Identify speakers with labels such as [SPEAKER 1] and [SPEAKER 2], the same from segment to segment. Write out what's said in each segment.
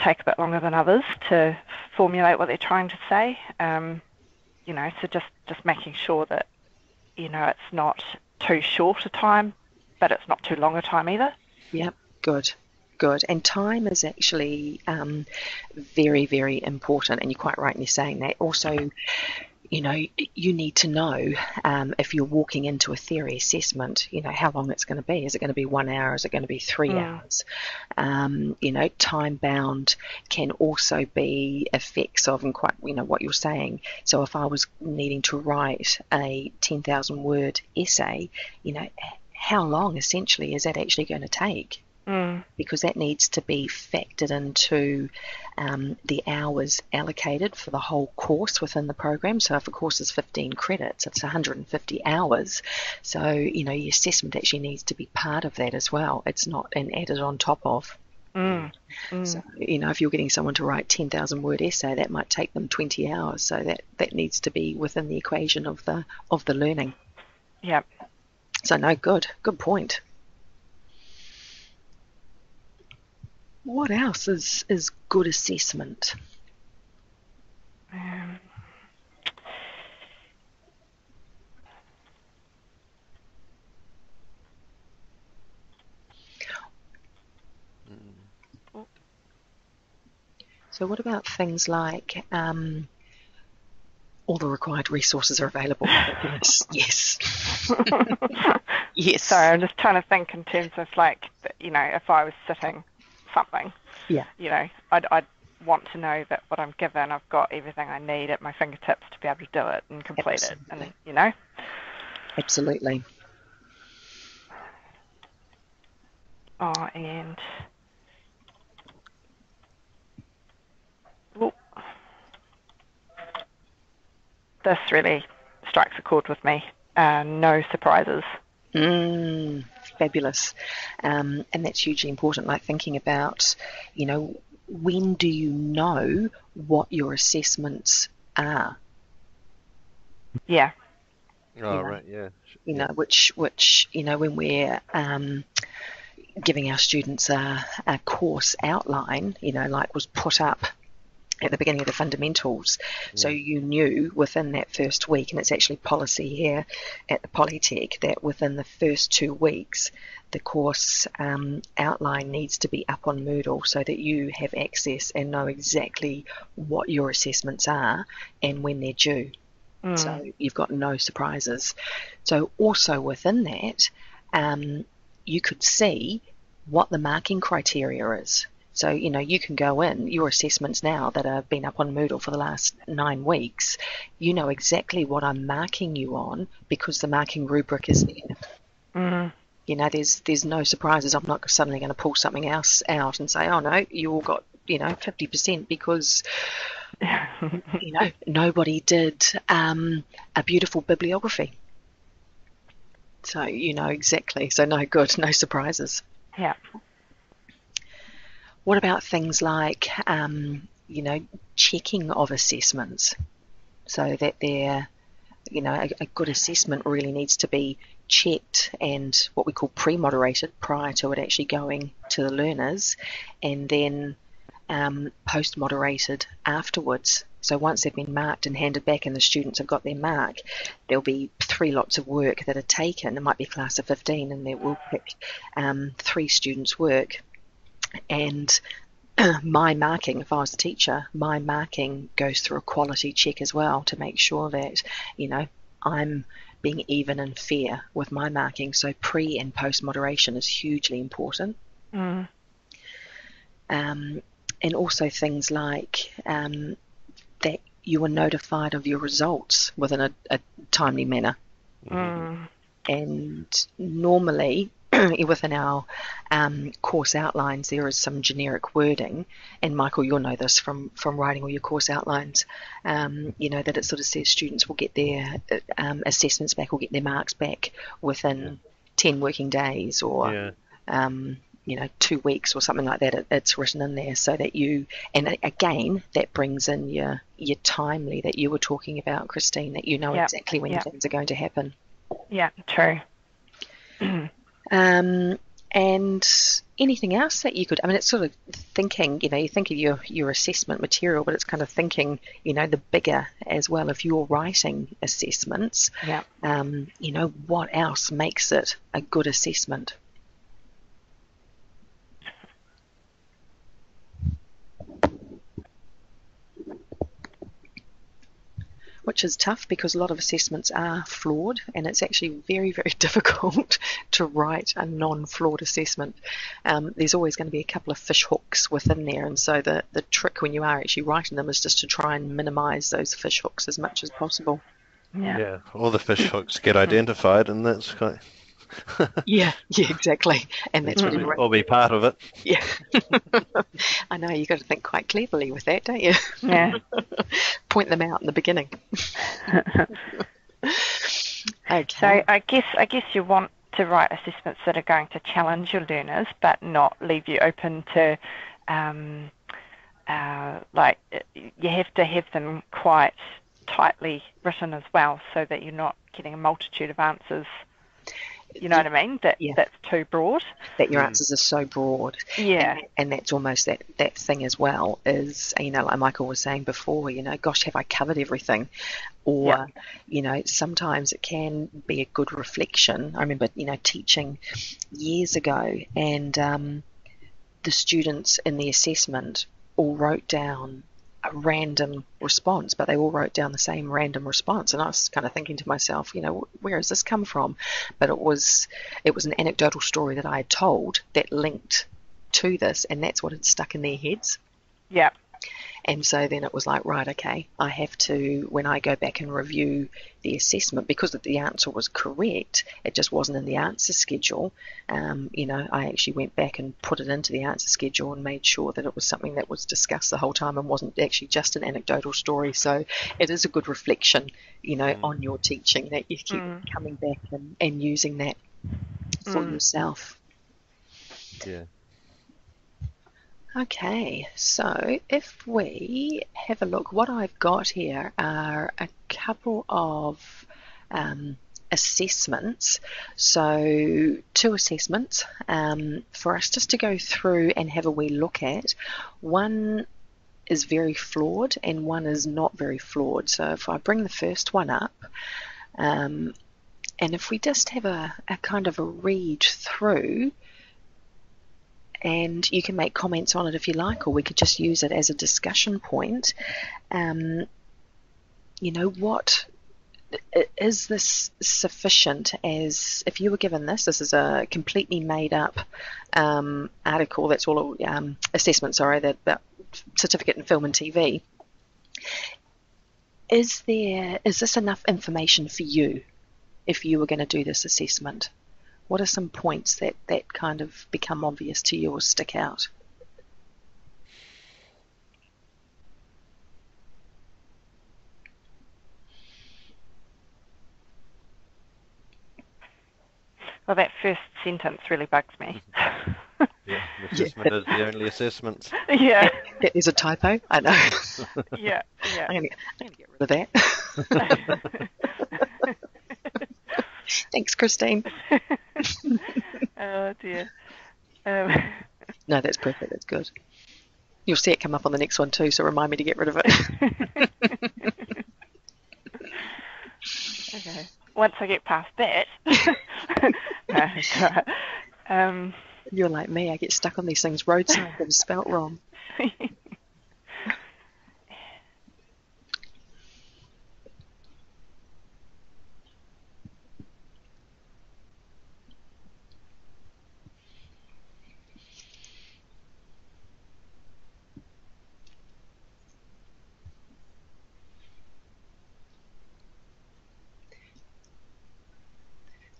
[SPEAKER 1] take a bit longer than others to formulate what they're trying to say. So just making sure that, it's not too short a time, but it's not too long a time either.
[SPEAKER 2] Yep, good. And time is actually very, very important, and you're quite right in saying that. Also, you need to know if you're walking into a theory assessment, how long it's going to be. Is it going to be 1 hour? Is it going to be 3 hours? Time bound can also be effects of, and quite, what you're saying. So if I was needing to write a 10,000 word essay, how long essentially is that actually going to take? Because that needs to be factored into the hours allocated for the whole course within the program. So if a course is 15 credits, it's 150 hours. So, your assessment actually needs to be part of that as well. It's not an added on top of. So, if you're getting someone to write 10,000 word essay, that might take them 20 hours. So that needs to be within the equation of the learning.
[SPEAKER 1] Yeah.
[SPEAKER 2] So no, good point. What else is good assessment? So what about things like all the required resources are available? Yes. Yes.
[SPEAKER 1] Sorry, I'm just trying to think in terms of if I was sitting something.
[SPEAKER 2] Yeah.
[SPEAKER 1] I'd want to know that what I'm given, I've got everything I need at my fingertips to be able to do it and complete
[SPEAKER 2] Absolutely.
[SPEAKER 1] it.
[SPEAKER 2] Absolutely.
[SPEAKER 1] Oh, and this really strikes a chord with me. No surprises.
[SPEAKER 2] Fabulous. And that's hugely important, like thinking about, when do you know what your assessments are?
[SPEAKER 1] Yeah.
[SPEAKER 3] Right, yeah.
[SPEAKER 2] Which when we're giving our students a course outline, like was put up at the beginning of the fundamentals, so you knew within that first week, and it's actually policy here at the Polytech that within the first 2 weeks the course outline needs to be up on Moodle so that you have access and know exactly what your assessments are and when they're due. So you've got no surprises. So also within that, you could see what the marking criteria is. So, you can go in, your assessments now that have been up on Moodle for the last 9 weeks, you know exactly what I'm marking you on because the marking rubric is there. There's no surprises. I'm not suddenly going to pull something else out and say, oh no, you all got, 50% because, nobody did a beautiful bibliography. So, exactly. So no, good, no surprises.
[SPEAKER 1] Yeah.
[SPEAKER 2] What about things like, checking of assessments so that they're, a good assessment really needs to be checked and what we call pre-moderated prior to it actually going to the learners, and then post-moderated afterwards. So once they've been marked and handed back and the students have got their mark, there'll be 3 lots of work that are taken. It might be a class of 15 and they will pick 3 students' work. And my marking, if I was a teacher, my marking goes through a quality check as well to make sure that, I'm being even and fair with my marking. So pre and post moderation is hugely important. And also things like that you are notified of your results within a timely manner. And normally within our course outlines there is some generic wording, and Michael, you'll know this from writing all your course outlines, that it sort of says students will get their assessments back or get their marks back within 10 working days or 2 weeks or something like that. It's written in there so that and again that brings in your timely that you were talking about, Christine, that exactly when things are going to happen.
[SPEAKER 1] Yeah, true.
[SPEAKER 2] And anything else that you could, I mean, it's sort of thinking, you think of your assessment material, but it's kind of thinking, the bigger as well. If you're writing assessments,
[SPEAKER 1] Yeah.
[SPEAKER 2] What else makes it a good assessment? Which is tough because a lot of assessments are flawed, and it's actually very, very difficult to write a non-flawed assessment. There's always going to be a couple of fish hooks within there, and so the trick when you are actually writing them is just to try and minimise those fish hooks as much as possible.
[SPEAKER 3] Yeah, all the fish hooks get identified, and that's quite...
[SPEAKER 2] yeah, exactly, and that's really
[SPEAKER 3] or be part of it.
[SPEAKER 2] Yeah, I know, you've got to think quite cleverly with that, don't you?
[SPEAKER 1] Yeah.
[SPEAKER 2] Point them out in the beginning. Okay.
[SPEAKER 1] So I guess you want to write assessments that are going to challenge your learners, but not leave you open to, you have to have them quite tightly written as well, so that you're not getting a multitude of answers. You know what I mean? That's too broad.
[SPEAKER 2] That your answers are so broad.
[SPEAKER 1] Yeah.
[SPEAKER 2] And that's almost that thing as well is, like Michael was saying before, gosh, have I covered everything? Or, sometimes it can be a good reflection. I remember, teaching years ago, and the students in the assessment all wrote down a random response, but they all wrote down the same random response, and I was kind of thinking to myself, where has this come from? But it was an anecdotal story that I had told that linked to this, and that's what had stuck in their heads.
[SPEAKER 1] Yeah.
[SPEAKER 2] And so then it was like, right, okay, I have to, when I go back and review the assessment, because the answer was correct, it just wasn't in the answer schedule. I actually went back and put it into the answer schedule and made sure that it was something that was discussed the whole time and wasn't actually just an anecdotal story. So it is a good reflection, on your teaching, that you keep coming back and using that for yourself.
[SPEAKER 3] Yeah.
[SPEAKER 2] Okay, so if we have a look, what I've got here are a couple of assessments. So 2 assessments for us just to go through and have a wee look at. One is very flawed and one is not very flawed. So if I bring the first one up, and if we just have a kind of a read through, and you can make comments on it if you like, or we could just use it as a discussion point. What is this sufficient? As if you were given this is a completely made up article. That's all assessment. Sorry, that certificate in film and TV. Is this enough information for you if you were going to do this assessment? What are some points that kind of become obvious to you or stick out?
[SPEAKER 1] Well, that first sentence really bugs me.
[SPEAKER 3] Yeah, the assessment is the only assessment.
[SPEAKER 1] Yeah.
[SPEAKER 2] That is a typo, I know.
[SPEAKER 1] Yeah.
[SPEAKER 2] I'm going to get rid of that. Thanks, Christine.
[SPEAKER 1] Oh, dear.
[SPEAKER 2] No, that's perfect. That's good. You'll see it come up on the next one too, so remind me to get rid of it.
[SPEAKER 1] Okay. Once I get past that.
[SPEAKER 2] You're like me. I get stuck on these things. Road signs that are spelt wrong.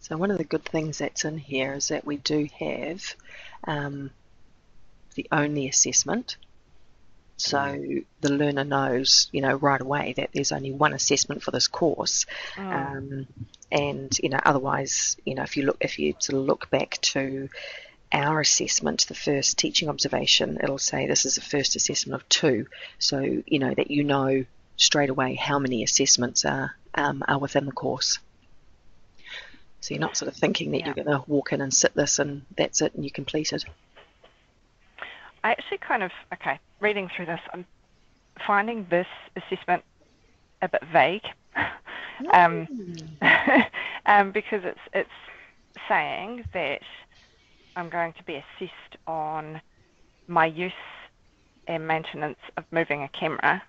[SPEAKER 2] So one of the good things that's in here is that we do have the only assessment. So the learner knows, right away that there's only one assessment for this course. And, otherwise, if you sort of look back to our assessment, the first teaching observation, it'll say this is the first assessment of 2. So, that straight away how many assessments are within the course. So you're not sort of thinking that you're going to walk in and sit this and that's it and you complete it.
[SPEAKER 1] I actually reading through this, I'm finding this assessment a bit vague. Because it's saying that I'm going to be assessed on my use and maintenance of moving a camera,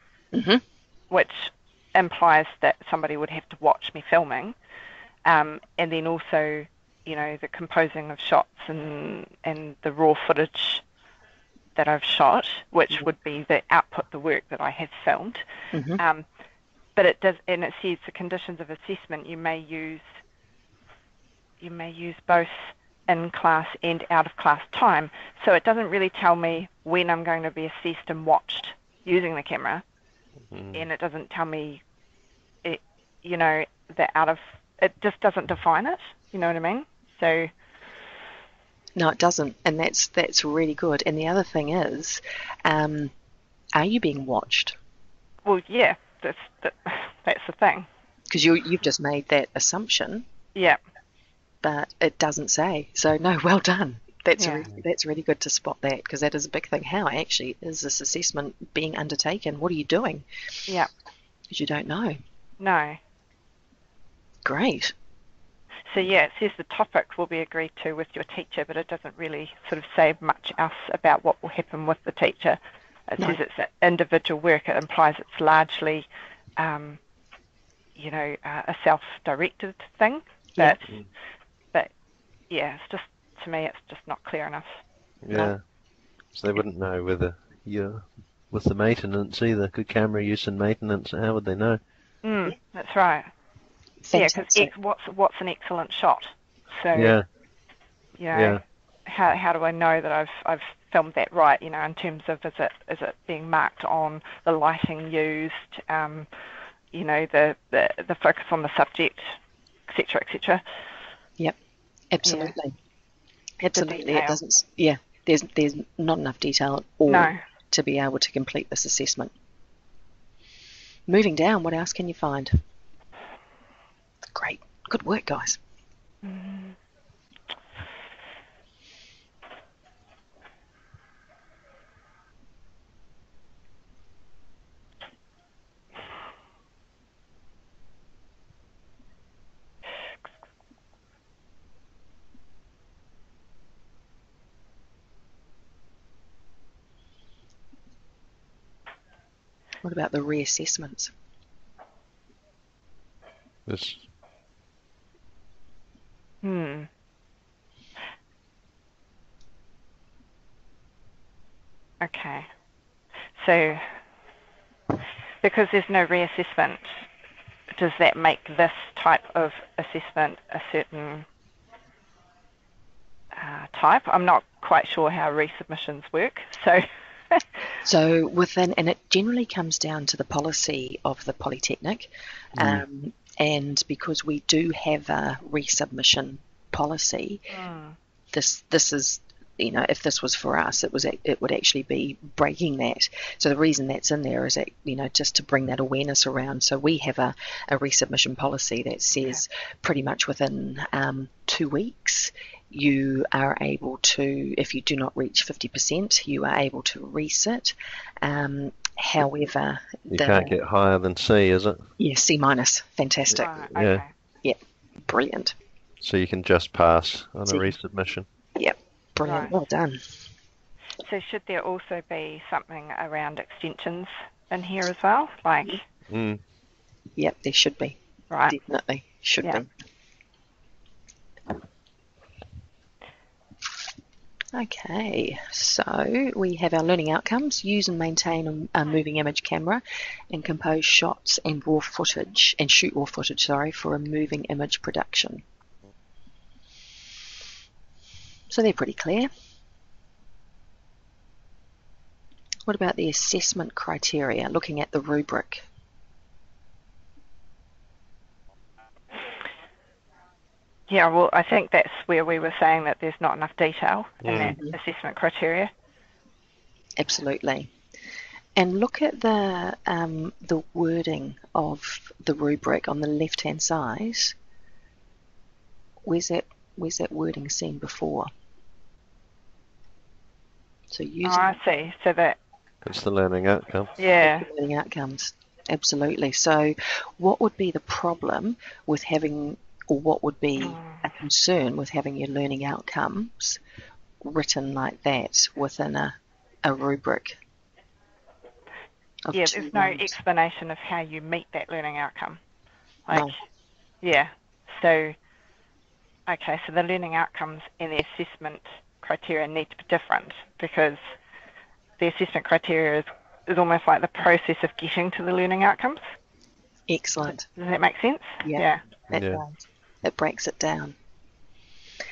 [SPEAKER 1] which implies that somebody would have to watch me filming, and then also, the composing of shots and the raw footage that I've shot, which would be the output, the work that I have filmed. But it does, and it says the conditions of assessment you may use both in class and out of class time. So it doesn't really tell me when I'm going to be assessed and watched using the camera, and it doesn't tell me, it just doesn't define it. You know what I mean? So.
[SPEAKER 2] No, it doesn't, and that's really good. And the other thing is, are you being watched?
[SPEAKER 1] Well, yeah, that's the thing.
[SPEAKER 2] Because you've just made that assumption.
[SPEAKER 1] Yeah.
[SPEAKER 2] But it doesn't say. So no, well done. That's really good to spot that, because that is a big thing. How actually is this assessment being undertaken? What are you doing?
[SPEAKER 1] Yeah.
[SPEAKER 2] Because you don't know.
[SPEAKER 1] No.
[SPEAKER 2] Great.
[SPEAKER 1] So it says the topic will be agreed to with your teacher, but it doesn't really sort of say much else about what will happen with the teacher. It says it's an individual work. It implies it's largely, a self-directed thing. But it's just, to me, it's just not clear enough.
[SPEAKER 3] Yeah.
[SPEAKER 2] No.
[SPEAKER 3] So they wouldn't know whether you're with the maintenance either. Good camera use and maintenance. How would they know?
[SPEAKER 1] That's right.
[SPEAKER 2] Fantastic.
[SPEAKER 1] Yeah, because what's an excellent shot? So how do I know that I've filmed that right? In terms of is it being marked on the lighting used, the focus on the subject, etc., etc.
[SPEAKER 2] Yep, absolutely, absolutely. It doesn't. There's not enough detail at all to be able to complete this assessment. Moving down, what else can you find? Great. Good work, guys. What about the reassessments?
[SPEAKER 3] This.
[SPEAKER 1] Okay. So, because there's no reassessment, does that make this type of assessment a certain type? I'm not quite sure how resubmissions work.
[SPEAKER 2] So and it generally comes down to the policy of the Polytechnic, and because we do have a resubmission policy, this is, if this was for us, it would actually be breaking that. So the reason that's in there is that, just to bring that awareness around. So we have a resubmission policy that says pretty much within 2 weeks, you are able to, if you do not reach 50%, you are able to resit. However,
[SPEAKER 3] you can't get higher than C, is it?
[SPEAKER 2] Yeah, C minus. Fantastic.
[SPEAKER 1] Okay.
[SPEAKER 2] Yeah, brilliant.
[SPEAKER 3] So you can just pass on a resubmission.
[SPEAKER 2] Yep, brilliant.
[SPEAKER 1] Right.
[SPEAKER 2] Well done.
[SPEAKER 1] So should there also be something around extensions in here as well?
[SPEAKER 2] Yep, there should be.
[SPEAKER 1] Right.
[SPEAKER 2] Definitely should be. Okay, so we have our learning outcomes: use and maintain a moving image camera, and compose shots and shoot raw footage, for a moving image production. So they're pretty clear. What about the assessment criteria, looking at the rubric?
[SPEAKER 1] Yeah, well, I think that's where we were saying that there's not enough detail in that assessment criteria.
[SPEAKER 2] Absolutely. And look at the wording of the rubric on the left-hand side. Where's that wording seen before? So
[SPEAKER 1] Oh,
[SPEAKER 2] using
[SPEAKER 1] I see. So that,
[SPEAKER 3] It's the learning outcome.
[SPEAKER 1] yeah.
[SPEAKER 2] learning outcomes. Absolutely. So what would be the problem with having, or what would be a concern with having your learning outcomes written like that within a rubric of
[SPEAKER 1] Yeah,
[SPEAKER 2] 2
[SPEAKER 1] there's no
[SPEAKER 2] rows?
[SPEAKER 1] explanation of how you meet that learning outcome. Like,
[SPEAKER 2] No.
[SPEAKER 1] yeah. So, okay, so the learning outcomes and the assessment criteria need to be different, because the assessment criteria is almost like the process of getting to the learning outcomes.
[SPEAKER 2] Excellent.
[SPEAKER 1] Does that make sense?
[SPEAKER 2] Yeah,
[SPEAKER 1] Yeah.
[SPEAKER 2] it
[SPEAKER 3] Yeah.
[SPEAKER 2] does. It breaks it down.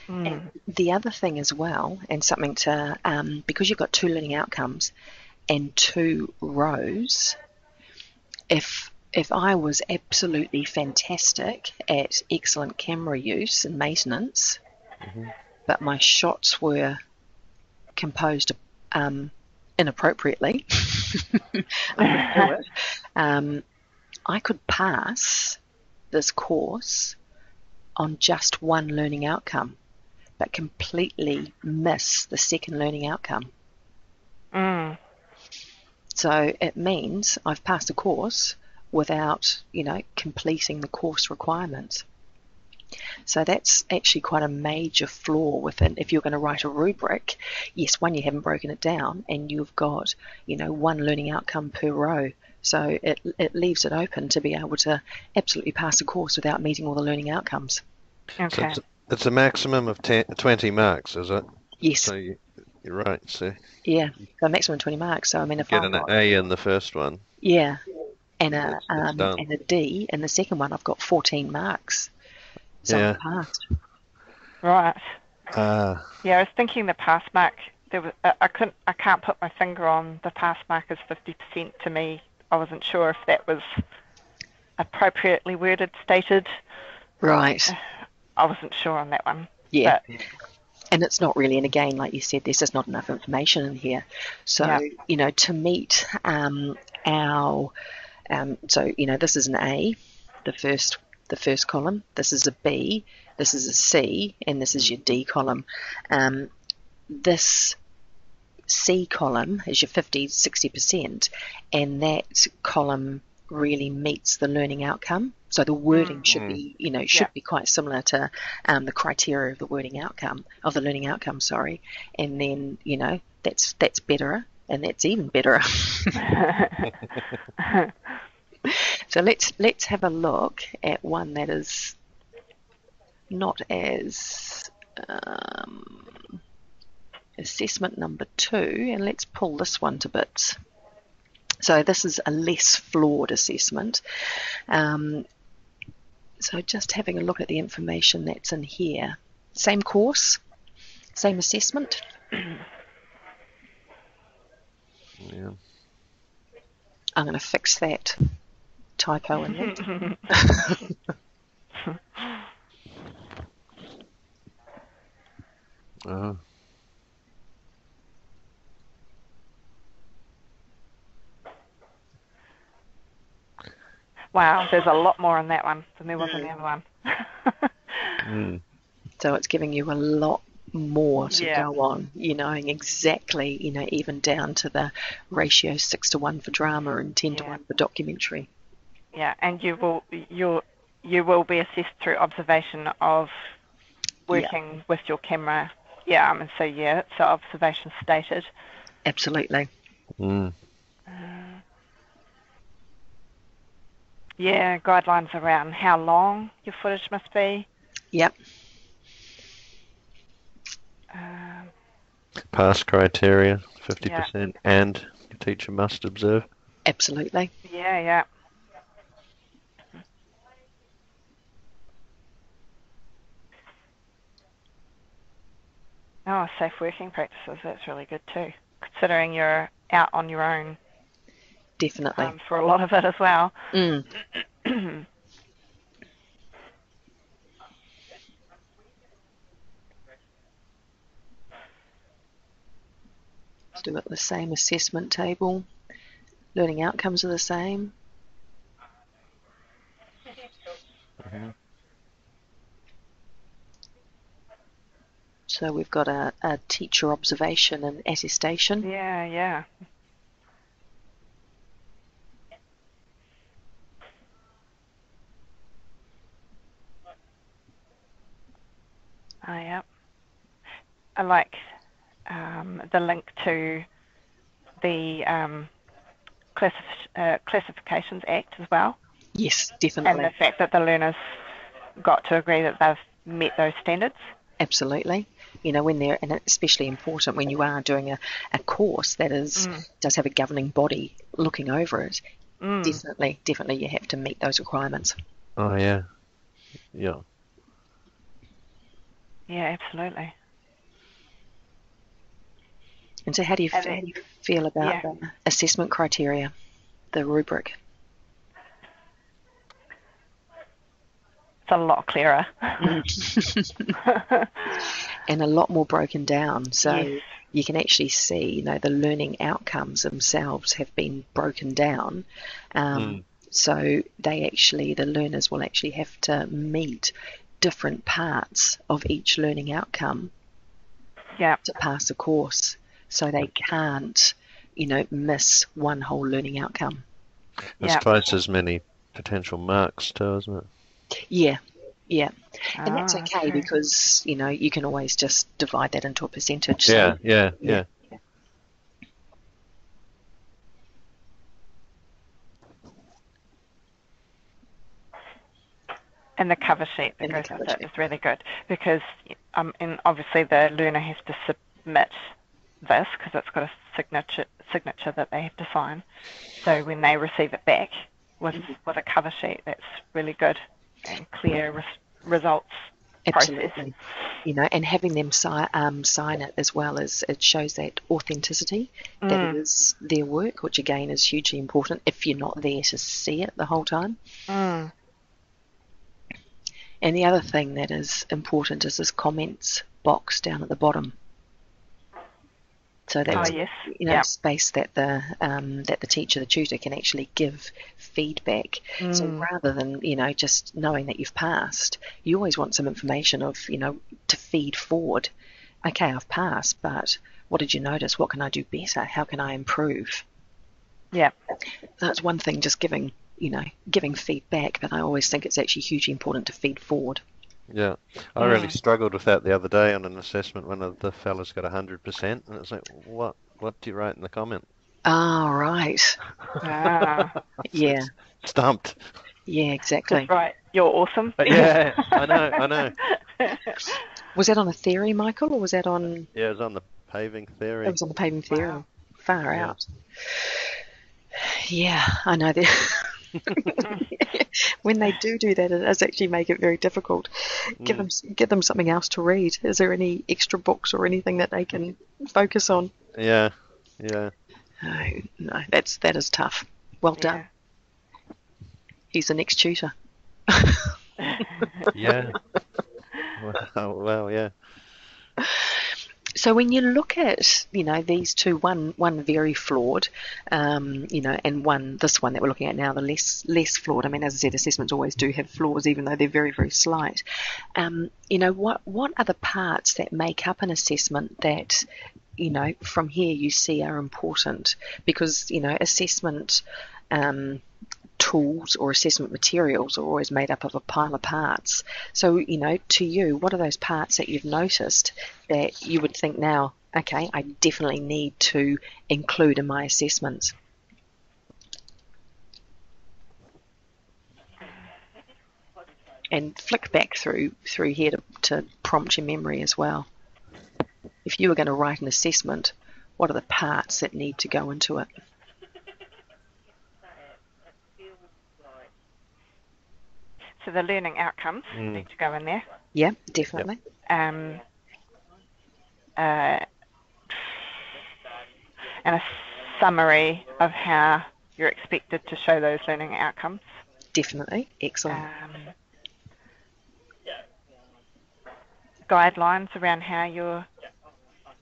[SPEAKER 2] And
[SPEAKER 1] Mm.
[SPEAKER 2] the other thing as well, and something to, because you've got 2 learning outcomes and 2 rows, if I was absolutely fantastic at excellent camera use and maintenance, but my shots were composed inappropriately, I wouldn't do it. I could pass this course on just 1 learning outcome, but completely miss the second learning outcome.
[SPEAKER 1] Mm.
[SPEAKER 2] So it means I've passed a course without, completing the course requirements. So that's actually quite a major flaw within, if you're going to write a rubric. Yes, one, you haven't broken it down, and you've got, 1 learning outcome per row. So it leaves it open to be able to absolutely pass a course without meeting all the learning outcomes.
[SPEAKER 3] So
[SPEAKER 1] Okay.
[SPEAKER 3] it's a maximum of 20 marks, is it?
[SPEAKER 2] Yes.
[SPEAKER 3] So you're right. So
[SPEAKER 2] Yeah. So maximum 20 marks. So I mean,
[SPEAKER 3] you
[SPEAKER 2] if
[SPEAKER 3] get
[SPEAKER 2] I've
[SPEAKER 3] an
[SPEAKER 2] got,
[SPEAKER 3] A in the first one.
[SPEAKER 2] yeah, and
[SPEAKER 3] It's done.
[SPEAKER 2] a D in the second one, I've got 14 marks. So
[SPEAKER 3] Yeah.
[SPEAKER 2] I passed.
[SPEAKER 1] Right.
[SPEAKER 3] Ah.
[SPEAKER 1] Yeah, I was thinking the pass mark. There was, I can't put my finger on the pass mark as 50% to me. I wasn't sure if that was appropriately worded, stated.
[SPEAKER 2] Right.
[SPEAKER 1] I wasn't sure on that one.
[SPEAKER 2] Yeah.
[SPEAKER 1] But
[SPEAKER 2] And it's not really, and again, like you said, there's just not enough information in here. So,
[SPEAKER 1] yeah.
[SPEAKER 2] to meet our, this is an A, the first column. This is a B, this is a C, and this is your D column. This C column is your 50, 60%, and that column really meets the learning outcome. So the wording should be, should be quite similar to the criteria of the learning outcome, sorry. And then, that's better, and that's even better. So let's have a look at one that is not as assessment number 2, and let's pull this one to bits. So this is a less flawed assessment. So just having a look at the information that's in here. Same course, same assessment.
[SPEAKER 3] Yeah.
[SPEAKER 2] I'm going to fix that typo in there.
[SPEAKER 3] Oh.
[SPEAKER 1] Wow, there's a lot more on that one than there was on the other one.
[SPEAKER 2] So it's giving you a lot more to
[SPEAKER 1] Yeah.
[SPEAKER 2] go on, knowing exactly, even down to the ratio 6:1 for drama and 10:1 for documentary.
[SPEAKER 1] Yeah, and you will be assessed through observation of working with your camera. Yeah, and so so observation stated.
[SPEAKER 2] Absolutely.
[SPEAKER 1] Yeah, guidelines around how long your footage must be.
[SPEAKER 2] Yep.
[SPEAKER 3] Pass criteria, 50%, and your teacher must observe.
[SPEAKER 2] Absolutely.
[SPEAKER 1] Yeah. Oh, safe working practices, that's really good too, considering you're out on your own.
[SPEAKER 2] Definitely.
[SPEAKER 1] For a lot of it as well.
[SPEAKER 2] Let's do it the same assessment table. Learning outcomes are the same. So So we've got a teacher observation and attestation.
[SPEAKER 1] Yeah. Oh, yeah. I like the link to the Classifications Act as well,
[SPEAKER 2] Yes,
[SPEAKER 1] and
[SPEAKER 2] definitely.
[SPEAKER 1] the fact that the learners got to agree that they've met those standards.
[SPEAKER 2] Absolutely. When they're, and it's especially important when you are doing a course that does have a governing body looking over it. Definitely you have to meet those requirements.
[SPEAKER 3] Oh, yeah. Yeah.
[SPEAKER 1] Yeah, absolutely.
[SPEAKER 2] And so how do you feel about the assessment criteria, the rubric?
[SPEAKER 1] It's a lot clearer.
[SPEAKER 2] And a lot more broken down. So
[SPEAKER 1] Yes.
[SPEAKER 2] you can actually see, the learning outcomes themselves have been broken down. So the learners will actually have to meet different parts of each learning outcome to pass a course. So they can't, miss one whole learning outcome.
[SPEAKER 3] There's twice as many potential marks too, isn't it?
[SPEAKER 2] Yeah. And that's okay because, you can always just divide that into a percentage.
[SPEAKER 3] Yeah.
[SPEAKER 1] And the cover sheet that goes with it is really good because and obviously the learner has to submit this because it's got a signature that they have to sign. So when they receive it back with a cover sheet, that's really good and clear results
[SPEAKER 2] Absolutely.
[SPEAKER 1] process.
[SPEAKER 2] And having them sign it as well, as it shows that authenticity, that it is their work, which again is hugely important if you're not there to see it the whole time. And the other thing that is important is this comments box down at the bottom. So that's space that the teacher, the tutor, can actually give feedback. So rather than just knowing that you've passed, you always want some information of to feed forward. Okay, I've passed, but what did you notice? What can I do better? How can I improve?
[SPEAKER 1] Yeah.
[SPEAKER 2] That's one thing, just giving feedback, but I always think it's actually hugely important to feed forward.
[SPEAKER 3] Yeah, I really struggled with that the other day on an assessment. One of the fellas got 100%, and it's like, what do you write in the comment?
[SPEAKER 2] Oh, right. Yeah.
[SPEAKER 3] Stumped.
[SPEAKER 2] Yeah, exactly.
[SPEAKER 1] Just right. You're awesome.
[SPEAKER 3] Yeah, I know.
[SPEAKER 2] Was that on a theory, Michael, or was that on...
[SPEAKER 3] Yeah, it was on the paving theory.
[SPEAKER 2] It was on the paving theory.
[SPEAKER 1] Wow.
[SPEAKER 2] Far out. Yeah, I know that. When they do that, it does actually make it very difficult. Give them something else to read. Is there any extra books or anything that they can focus on?
[SPEAKER 3] Yeah.
[SPEAKER 2] No, that is tough. Well done. He's the next tutor.
[SPEAKER 3] Yeah. Well, yeah.
[SPEAKER 2] So when you look at, these two, one very flawed, and this one that we're looking at now, the less flawed. I mean, as I said, assessments always do have flaws, even though they're very, very slight. What are the parts that make up an assessment that, from here you see are important? Because, assessment tools or assessment materials are always made up of a pile of parts. So, to you, what are those parts that you've noticed that you would think now, okay, I definitely need to include in my assessments? And flick back through here to prompt your memory as well. If you were going to write an assessment, what are the parts that need to go into it?
[SPEAKER 1] So the learning outcomes need to go in there.
[SPEAKER 2] Yeah, definitely.
[SPEAKER 1] And a summary of how you're expected to show those learning outcomes.
[SPEAKER 2] Definitely. Excellent.
[SPEAKER 1] Guidelines around how you're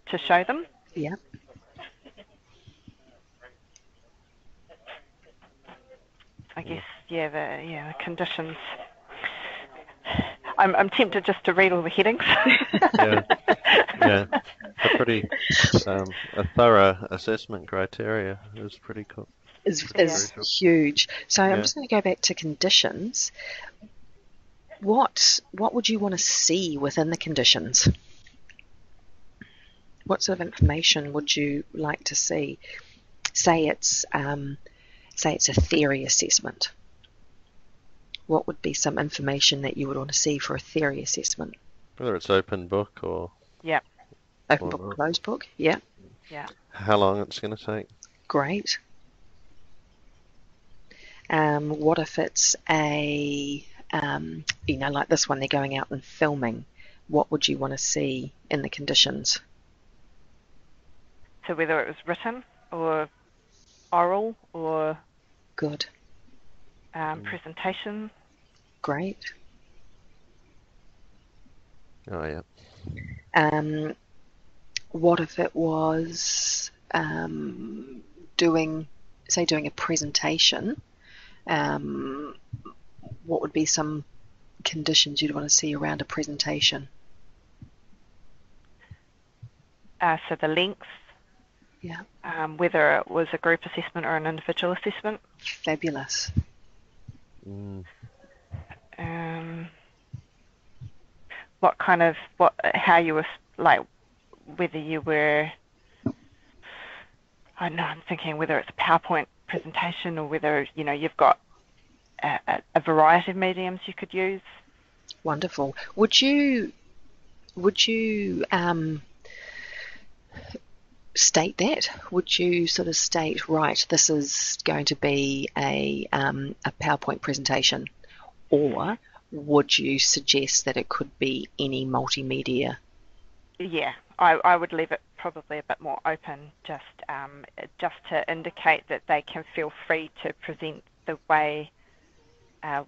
[SPEAKER 1] to show them.
[SPEAKER 2] Yeah.
[SPEAKER 1] I guess, the conditions. I'm tempted just to read all the headings.
[SPEAKER 3] Yeah, yeah. A pretty a thorough assessment criteria is pretty cool.
[SPEAKER 2] is
[SPEAKER 3] Crucial.
[SPEAKER 2] huge. So I'm
[SPEAKER 3] Yeah.
[SPEAKER 2] just going to go back to conditions. What would you want to see within the conditions? What sort of information would you like to see? Say it's a theory assessment. What would be some information that you would want to see for a theory assessment?
[SPEAKER 3] Whether it's open book or
[SPEAKER 1] Yeah.
[SPEAKER 2] Open book, closed book? Yeah.
[SPEAKER 1] Yeah.
[SPEAKER 3] how long it's going to take.
[SPEAKER 2] Great. What if it's a, like this one, they're going out and filming? What would you want to see in the conditions?
[SPEAKER 1] So whether it was written or oral or
[SPEAKER 2] Good.
[SPEAKER 1] presentation.
[SPEAKER 2] Great.
[SPEAKER 3] Oh yeah.
[SPEAKER 2] What if it was doing a presentation? What would be some conditions you'd want to see around a presentation?
[SPEAKER 1] So the length.
[SPEAKER 2] Yeah.
[SPEAKER 1] Whether it was a group assessment or an individual assessment.
[SPEAKER 2] Fabulous.
[SPEAKER 1] How you were, like, whether you were, I don't know, I'm thinking whether it's a PowerPoint presentation or whether, you've got a variety of mediums you could use.
[SPEAKER 2] Wonderful. Would you state that? Would you sort of state, right, this is going to be a PowerPoint presentation, or would you suggest that it could be any multimedia?
[SPEAKER 1] Yeah, I would leave it probably a bit more open, just to indicate that they can feel free to present the way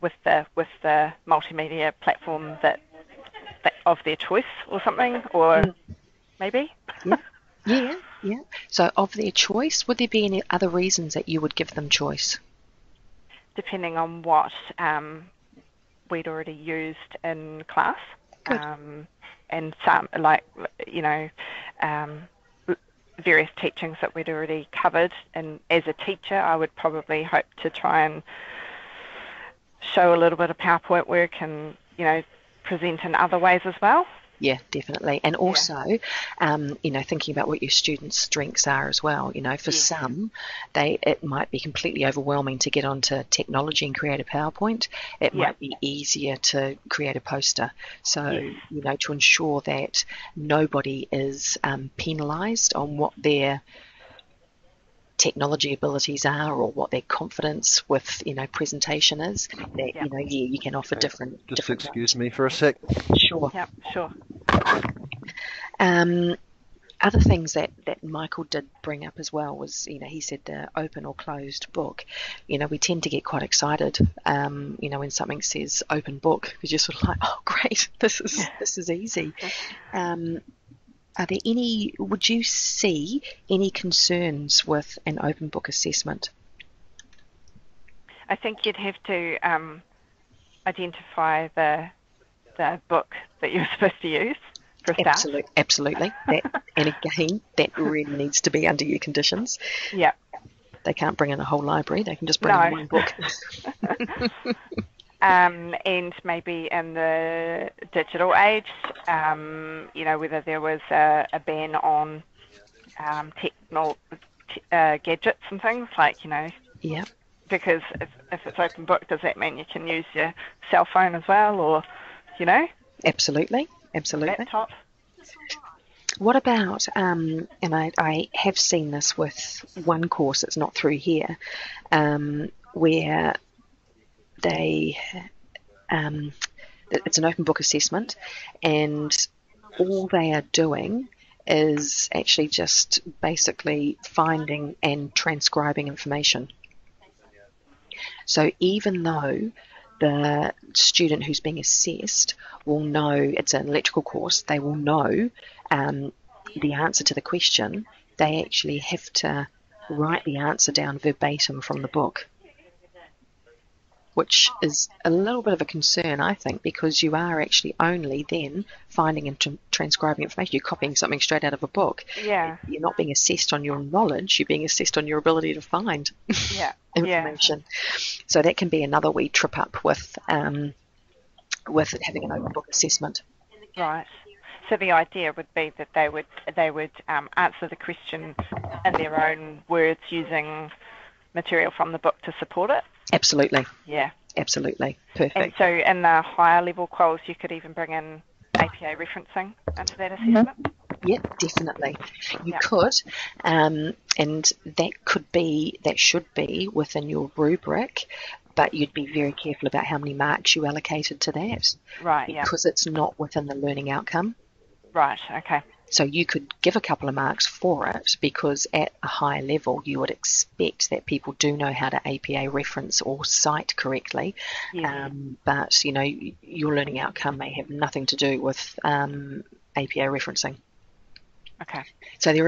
[SPEAKER 1] with the multimedia platform that of their choice or something, or maybe.
[SPEAKER 2] Yeah. So of their choice, would there be any other reasons that you would give them choice?
[SPEAKER 1] Depending on what we'd already used in class.
[SPEAKER 2] Good.
[SPEAKER 1] And some, various teachings that we'd already covered. And as a teacher, I would probably hope to try and show a little bit of PowerPoint work and, present in other ways as well.
[SPEAKER 2] Yeah, definitely. And also, thinking about what your students' strengths are as well. For some, it might be completely overwhelming to get onto technology and create a PowerPoint. It might be easier to create a poster. So, to ensure that nobody is penalised on what their technology abilities are or what their confidence with presentation is, that you can offer different.
[SPEAKER 3] Excuse me for a sec.
[SPEAKER 2] Sure.
[SPEAKER 1] Yep, sure.
[SPEAKER 2] Other things that Michael did bring up as well was, he said the open or closed book. We tend to get quite excited, when something says open book, because you're sort of like, oh great, this is easy. Are there would you see any concerns with an open book assessment?
[SPEAKER 1] I think you'd have to identify the book that you're supposed to use for a start.
[SPEAKER 2] Absolutely. And again, that really needs to be under your conditions.
[SPEAKER 1] Yeah.
[SPEAKER 2] They can't bring in a whole library. They can just bring in one book.
[SPEAKER 1] And maybe in the digital age, whether there was a ban on gadgets and things like,
[SPEAKER 2] Yeah.
[SPEAKER 1] Because if it's open book, does that mean you can use your cell phone as well, or,
[SPEAKER 2] Absolutely.
[SPEAKER 1] laptop?
[SPEAKER 2] What about, and I have seen this with one course, it's not through here, where it's an open book assessment, and all they are doing is actually just basically finding and transcribing information. So even though the student who's being assessed will know, it's an electrical course, they will know the answer to the question, they actually have to write the answer down verbatim from the book. which is a little bit of a concern, I think, because you are actually only then finding and transcribing information. You're copying something straight out of a book.
[SPEAKER 1] Yeah.
[SPEAKER 2] You're not being assessed on your knowledge, you're being assessed on your ability to find
[SPEAKER 1] Yeah.
[SPEAKER 2] information. So that can be another wee trip up with having an open book assessment.
[SPEAKER 1] Right. So the idea would be that they would answer the question in their own words using material from the book to support it.
[SPEAKER 2] Absolutely.
[SPEAKER 1] Yeah.
[SPEAKER 2] Absolutely. Perfect.
[SPEAKER 1] And so in the higher level quals, you could even bring in APA referencing into that assessment?
[SPEAKER 2] Yep, definitely. You could, and that should be within your rubric, but you'd be very careful about how many marks you allocated to that.
[SPEAKER 1] Right,
[SPEAKER 2] because it's not within the learning outcome.
[SPEAKER 1] Right, okay.
[SPEAKER 2] So you could give a couple of marks for it because at a higher level you would expect that people do know how to APA reference or cite correctly.
[SPEAKER 1] Yes.
[SPEAKER 2] But, your learning outcome may have nothing to do with APA referencing.
[SPEAKER 1] Okay.
[SPEAKER 2] So there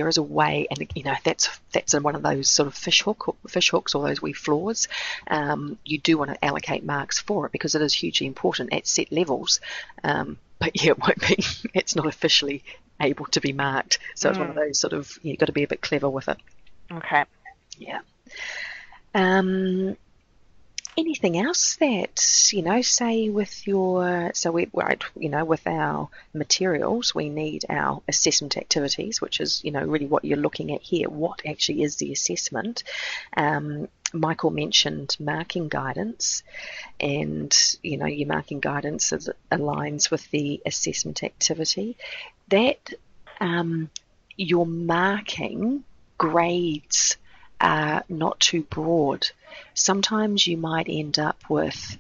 [SPEAKER 2] is a way, and that's one of those sort of fish hooks or those wee flaws. You do want to allocate marks for it because it is hugely important at set levels. But it won't be. It's not officially able to be marked. So it's one of those sort of you've got to be a bit clever with it.
[SPEAKER 1] Okay.
[SPEAKER 2] Yeah. Anything else that, say with with our materials, we need our assessment activities, which is, really what you're looking at here. What actually is the assessment? Michael mentioned marking guidance, and, your marking guidance aligns with the assessment activity. That your marking grades are not too broad. Sometimes you might end up with,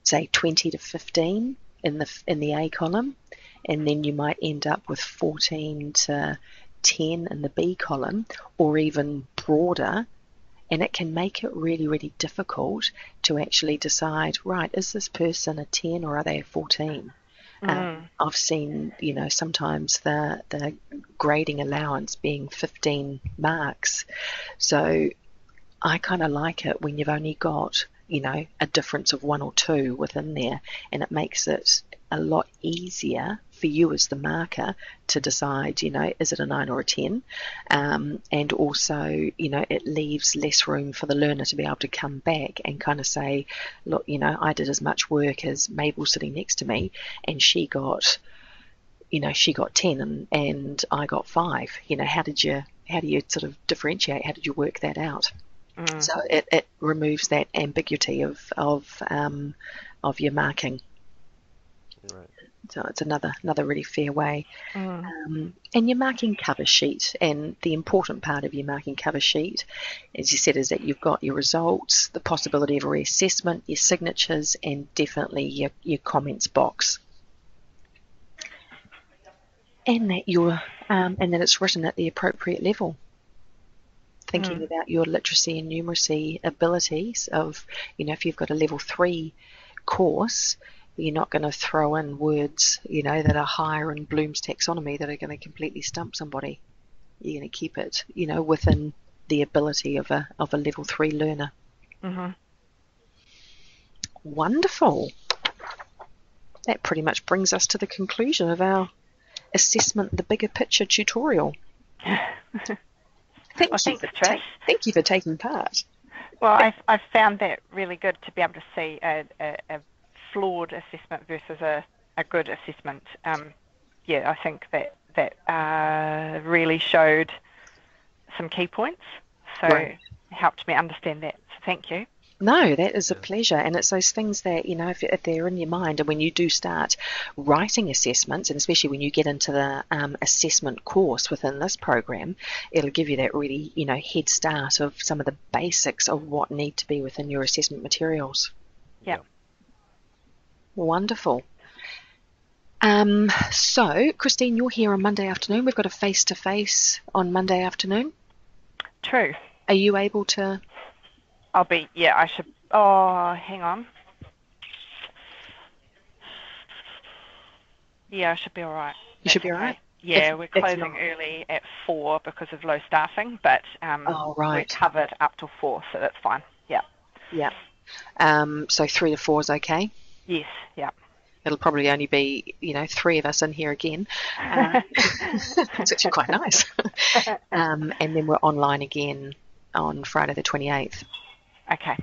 [SPEAKER 2] say, 20 to 15 in the A column, and then you might end up with 14 to 10 in the B column, or even broader. And it can make it really, really difficult to actually decide, right, is this person a 10 or are they a 14? I've seen, sometimes the grading allowance being 15 marks. So I kind of like it when you've only got, a difference of 1 or 2 within there, and it makes it a lot easier for you as the marker to decide, is it a 9 or a 10? And also, it leaves less room for the learner to be able to come back and kind of say, look, I did as much work as Mabel sitting next to me, and she got 10 and I got 5. How do you sort of differentiate? How did you work that out? So it removes that ambiguity of your marking.
[SPEAKER 3] Right.
[SPEAKER 2] So it's another really fair way. And your marking cover sheet, and the important part of your marking cover sheet, as you said, is that you've got your results, the possibility of a reassessment, your signatures, and definitely your comments box. And that it's written at the appropriate level. Thinking about your literacy and numeracy abilities of, if you've got a level 3 course, you're not going to throw in words, that are higher in Bloom's taxonomy that are going to completely stump somebody. You're going to keep it, within the ability of a level 3 learner. Wonderful. That pretty much brings us to the conclusion of our assessment, the bigger picture tutorial. Thank you for taking part.
[SPEAKER 1] Well, I've found that really good to be able to see a flawed assessment versus a good assessment. I think that really showed some key points. So It helped me understand that. So thank you.
[SPEAKER 2] No, that is a pleasure. And it's those things that, if they're in your mind, and when you do start writing assessments, and especially when you get into the assessment course within this program, it'll give you that really, head start of some of the basics of what need to be within your assessment materials.
[SPEAKER 1] Yeah.
[SPEAKER 2] Wonderful. So, Christine, you're here on Monday afternoon. We've got a face-to-face on Monday afternoon.
[SPEAKER 1] True.
[SPEAKER 2] Are you able to...
[SPEAKER 1] I should, hang on. Yeah, I should be all right.
[SPEAKER 2] You should be all right?
[SPEAKER 1] Yeah, we're closing early at 4 because of low staffing, but we're covered up till 4, so that's fine. Yeah.
[SPEAKER 2] Yeah. So 3 to 4 is okay.
[SPEAKER 1] Yes, yeah.
[SPEAKER 2] It'll probably only be, 3 of us in here again. It's actually quite nice. And then we're online again on Friday the 28th.
[SPEAKER 1] Okay.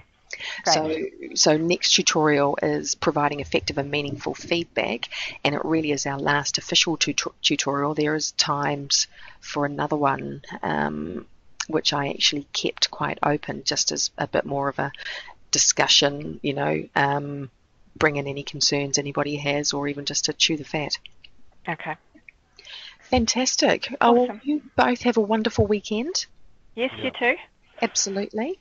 [SPEAKER 1] Great.
[SPEAKER 2] So next tutorial is providing effective and meaningful feedback, and it really is our last official tutorial. There is times for another one, which I actually kept quite open, just as a bit more of a discussion, bring in any concerns anybody has, or even just to chew the fat.
[SPEAKER 1] Okay.
[SPEAKER 2] Fantastic.
[SPEAKER 1] Awesome.
[SPEAKER 2] Oh, well, you both have a wonderful weekend.
[SPEAKER 1] Yes, you too.
[SPEAKER 2] Absolutely.